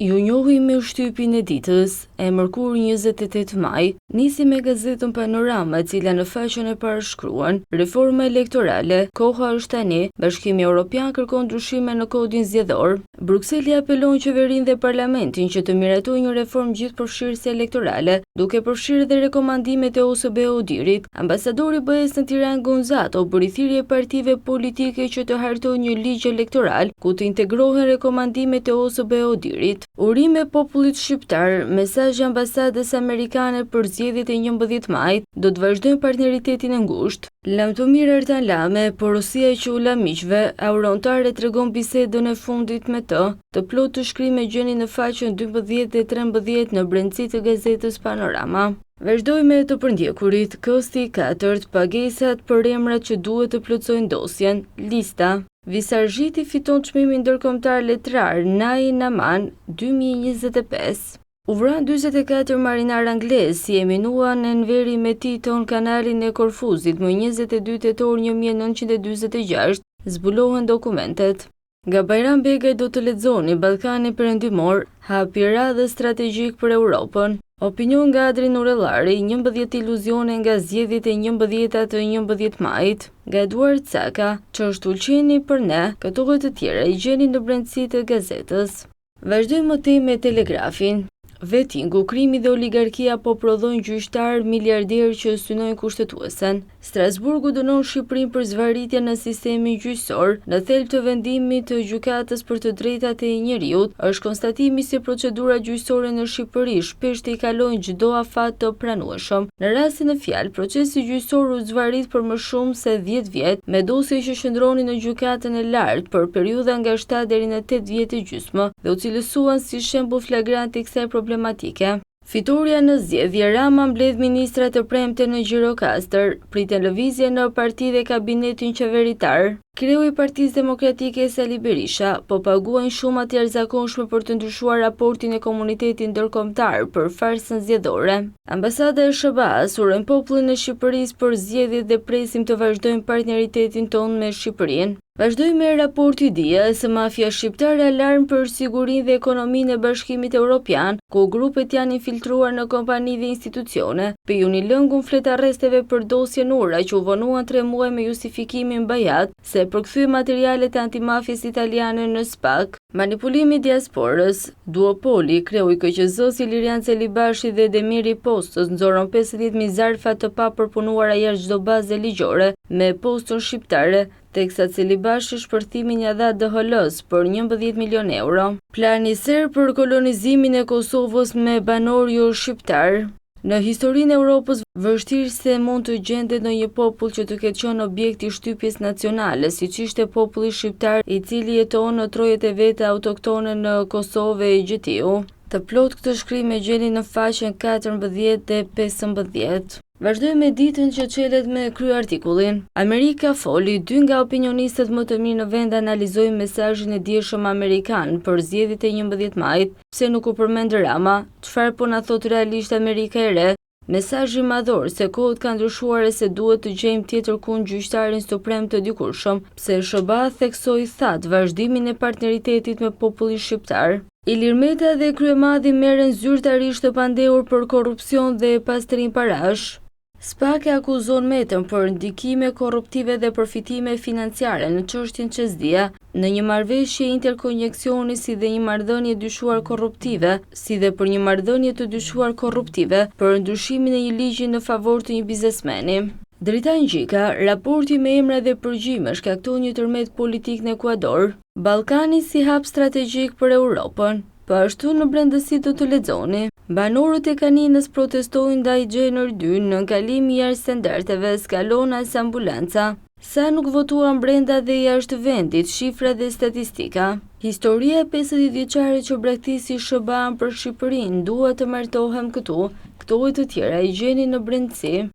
Ju njohi me shtypin e ditës, e mërkur 28 maj, nisi me gazetën Panorama, e cila në faqen e parë shkruan: reforma elektorale, koha është tani, Bashkimi Evropian kërkon ndryshime në kodin zgjedhor. Brukseli apelon qeverinë dhe parlamentin që të miratojë një reformë gjithëpërfshirëse elektorale, duke përfshirë edhe rekomandimet e OSBE-Odirit. Ambasadori BE-s në Tiranë Gonzato bëri thirrje partive politike që të hartojnë një ligj elektoral ku të integrohen rekomandimet e OSBE-Odirit. Urime popullit shqiptar, mesazhi ambasadës amerikane për zgjedhjet e 11 majit, do të vazhdojmë partneritetin e ngushtë. Lamtomir Ertan Lame, porosia e qulla miqve, Aurontare tregon bisedën e fundit me të plot të shkrimë gjeni në faqen 12 dhe 13 në brendësi të gazetës Panorama. Vazhdoj me të përndjekurit, kësti i 4, pagesat për emrat që duhet të plotësojnë dosjen, lista. Visargjiti fiton çmimin ndërkombëtar letrar Nai Naman 2025. U vran 44 marinar anglez si eminuan në Enveri me Titon kanalin e Korfuzit më 22 tetor 1946, zbulohen dokumentet. Nga Bajram Begaj do të lexoni Ballkani Perëndimor, hapi radhë strategjik për Europën. Opinion nga Adri Nurellari, 11 iluzione nga zgjedhjet e 11 të 11 majit. Nga Eduard Caka, ç'është ulqeni për ne, këto dhe të tjera i gjeni në brendësi të gazetës. Vazhdojmë më tej me Telegrafin. Vettingu, krimi dhe oligarkia po prodhojnë gjyqtar miliarder që synojnë kushtetuesen. Strasburgu dënon Shqipërinë për zvarritje në sistemin gjyqësor. Në thelb të vendimit të gjykatës për të drejtat e njeriut, është konstatimi se procedura gjyqësore në Shqipëri shpesh i kalojnë çdo afat të pranueshëm. Në rastin e fjalë, procesi gjyqësor u zvarrit për më shumë se 10 vjet, me dosje që shndronin në gjykatën e lartë për periudha nga 7 deri në 8 vjet e gjysmë dhe u cilësuan si shembull flagrant i kësaj problematike. Fitoria në zgjedhje, Rama mbledh ministrat të premte në Gjirokastër, priten lëvizje në parti dhe kabinetin qeveritar. Kreu i Partisë Demokratike Sali Berisha po paguajnë shumë të jashtëzakonshme për të ndryshuar raportin e komunitetit ndërkombëtar për farsën zgjedhore. Ambasada e SBA-s urojnë popullin e Shqipërisë për zgjedhjet dhe presim të vazhdojmë partneritetin tonë me Shqipërinë. Vazhdojmë me raporti dia se mafia shqiptare alarm për sigurinë dhe ekonominë e Bashkimit Evropian, ku grupet janë infiltruar në kompani dhe institucione. Pejuni lëngun flet arresteve për dosjen Ura që u vonuan 3 muaj me justifikimin Bajat se përkthye materialet e antimafjes italiane në SPAK. Manipulimi i diasporës. Duopoli, kreu i KQZ-s Ilirian Celibashi dhe Demiri Postës nxorën 50 zarfa të papërpunuara jashtë çdo baze ligjore me postën shqiptare, teksa Celibashi shpërthimin ja dha DHL-s për 11 milion euro. Plani serb për kolonizimin e Kosovës me banor jo shqiptar. Në historinë e Europës, vështirë se mund të gjendet ndonjë popull që të ketë qenë objekt i shtypjes nacionale, siç ishte populli shqiptar i cili jeton në trojet e veta autoktone në Kosovë e Gjetiu. Të plot këtë shkrim e gjeni në faqen 14 dhe 15. Vazhdojmë me ditën që çelet me kryartikullin. Amerika foli, 2 nga opinionistët më të mirë në vend analizojnë mesazhin e dieshëm amerikan për zgjedhjet e 11 majit, pse nuk u përmend Rama, çfarë po na thot realisht Amerika e re. Mesazhi madhor se kohët kanë ndryshuar e se duhet të gjejmë tjetër kund gjyqtarin suprem të dikurshëm, pse SBA theksoi thatë vazhdimin e partneritetit me popullin shqiptar. Ilir Meta dhe kryemadhi merren zyrtarisht të pandehur për korrupsion dhe pastrim parash. SPAK e akuzon Metën për ndikime korruptive dhe përfitime financiare në çështjen Çezdia, në një marrëveshje interkonjekcioni si dhe një marrëdhënie dyshuar korruptive, si dhe për një marrëdhënie të dyshuar korruptive për ndryshimin e një ligji në favor të një biznesmeni. Dritan Gjika, raporti me emra dhe përgjime shkakton një tërmet politik në Ekuador. Ballkani si hap strategjik për Europën. Po ashtu në brendësi do të lexoni. Banorët e Kaninës protestojnë ndaj Gjenër 2 në kalim i standardeve, skalon as ambulanca. Sa nuk votuan brenda dhe jashtë vendit, shifra dhe statistika. Historia e 50 vjeçare që braktisë SBA-n për Shqipërinë, dua të martohem këtu. Këto e të tjera i gjeni në brendësi.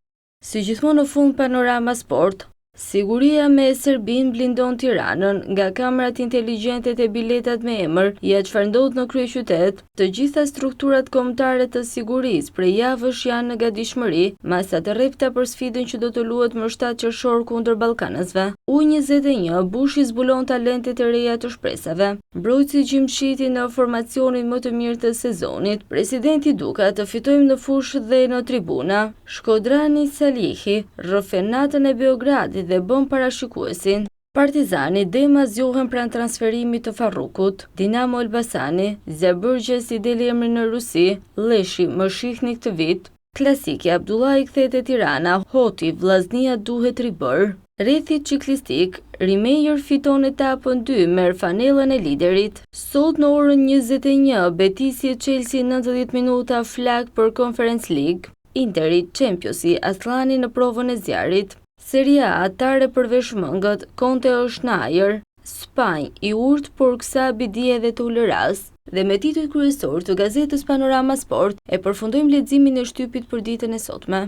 Si gjithmonë në fund Panorama Sport. Siguria me Serbin blindon Tiranën nga kamerat inteligjente të biletat me emër, ja çfarë ndodh në kryeqytet. Të gjitha strukturat kombëtare të sigurisë prej javësh janë në gatishmëri, masa të rrepta për sfidën që do të luhet më 7 qershor kundër ballkanësve. U21 Bushi zbulon talentet e reja të shpresave. Mbrojtësi Gjimshiti në formacionin më të mirë të sezonit. Presidenti Duka të fitojmë në fushë dhe në tribuna. Shkodrani Salihi rrëfen natën e Beogradit dhe bën parashikuesin. Partizani Dema zgjohen pranë transferimit të Farrukut. Dinamo Elbasani, Zjabërgjes i deli emri në Rusi, Leshi më shihni këtë vit. Klasiki Abdullahi kthehet te Tirana, Hoti Vllaznia duhet ribër. Rrethi ciklistik, Rimejer fiton etapën 2 merr fanellën e liderit. Sot në orën 21, Betisi e Chelsea 90 minuta flak për Conference League. Interi, Championsi, Aslani në provën e zjarit. Serie A atare për veshmëngët, Conte është në ajër. Spanjë i urtë por Xabi dje dhe të ulëras. Dhe me titull kryesor të gazetës Panorama Sport e përfundojmë leximin e shtypit për ditën e sotme.